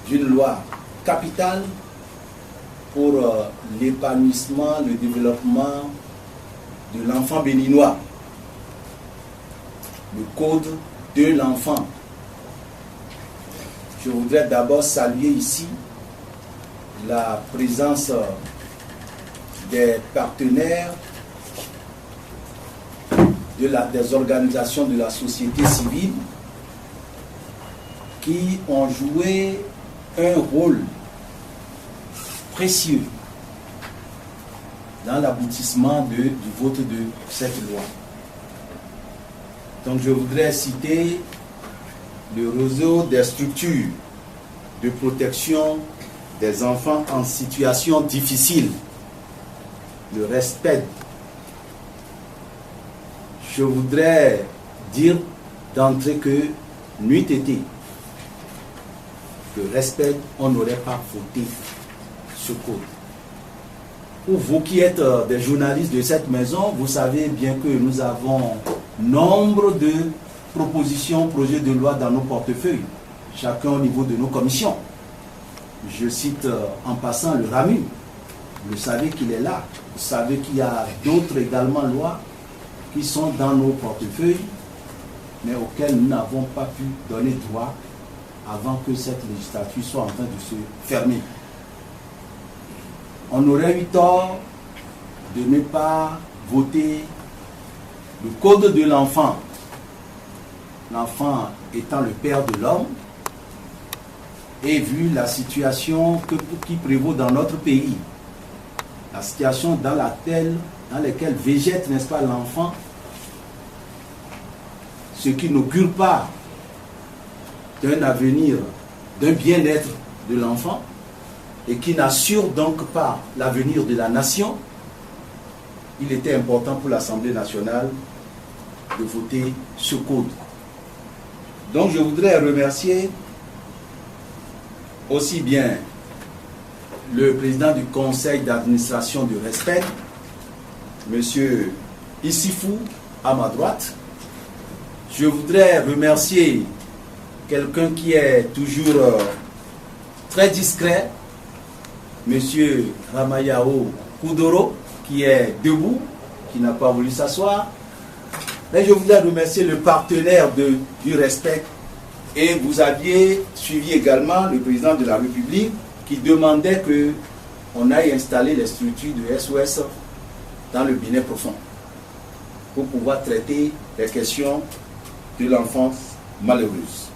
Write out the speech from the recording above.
d'une loi capitale pour l'épanouissement, le développement de l'enfant béninois. Le code de l'enfant. Je voudrais d'abord saluer ici la présence des partenaires des organisations de la société civile qui ont joué un rôle précieux dans l'aboutissement du vote de cette loi. Donc je voudrais citer le réseau des structures de protection des enfants en situation difficile, le RESPED. Je voudrais dire d'entrée que n'eût été le RESPED, on n'aurait pas voté ce code. Pour vous qui êtes des journalistes de cette maison, vous savez bien que nous avons nombre de propositions, projets de loi dans nos portefeuilles, chacun au niveau de nos commissions. Je cite en passant le RAMU. Vous savez qu'il est là. Vous savez qu'il y a d'autres également lois qui sont dans nos portefeuilles, mais auxquelles nous n'avons pas pu donner droit avant que cette législature soit en train de se fermer. On aurait eu tort de ne pas voter le code de l'enfant. L'enfant étant le père de l'homme, et vu la situation qui prévaut dans notre pays, la situation dans laquelle végète, n'est-ce pas, l'enfant, ce qui n'augure pas d'un avenir, d'un bien-être de l'enfant, et qui n'assure donc pas l'avenir de la nation, il était important pour l'Assemblée nationale de voter ce code. Donc je voudrais remercier aussi bien le président du conseil d'administration du RESPED, M. Issifou, à ma droite. Je voudrais remercier quelqu'un qui est toujours très discret, M. Ramayao Koudoro, qui est debout, qui n'a pas voulu s'asseoir. Mais je voudrais remercier le partenaire du RESPED. Et vous aviez suivi également le président de la République qui demandait qu'on aille installer les structures de SOS dans le Bénin profond pour pouvoir traiter les questions de l'enfance malheureuse.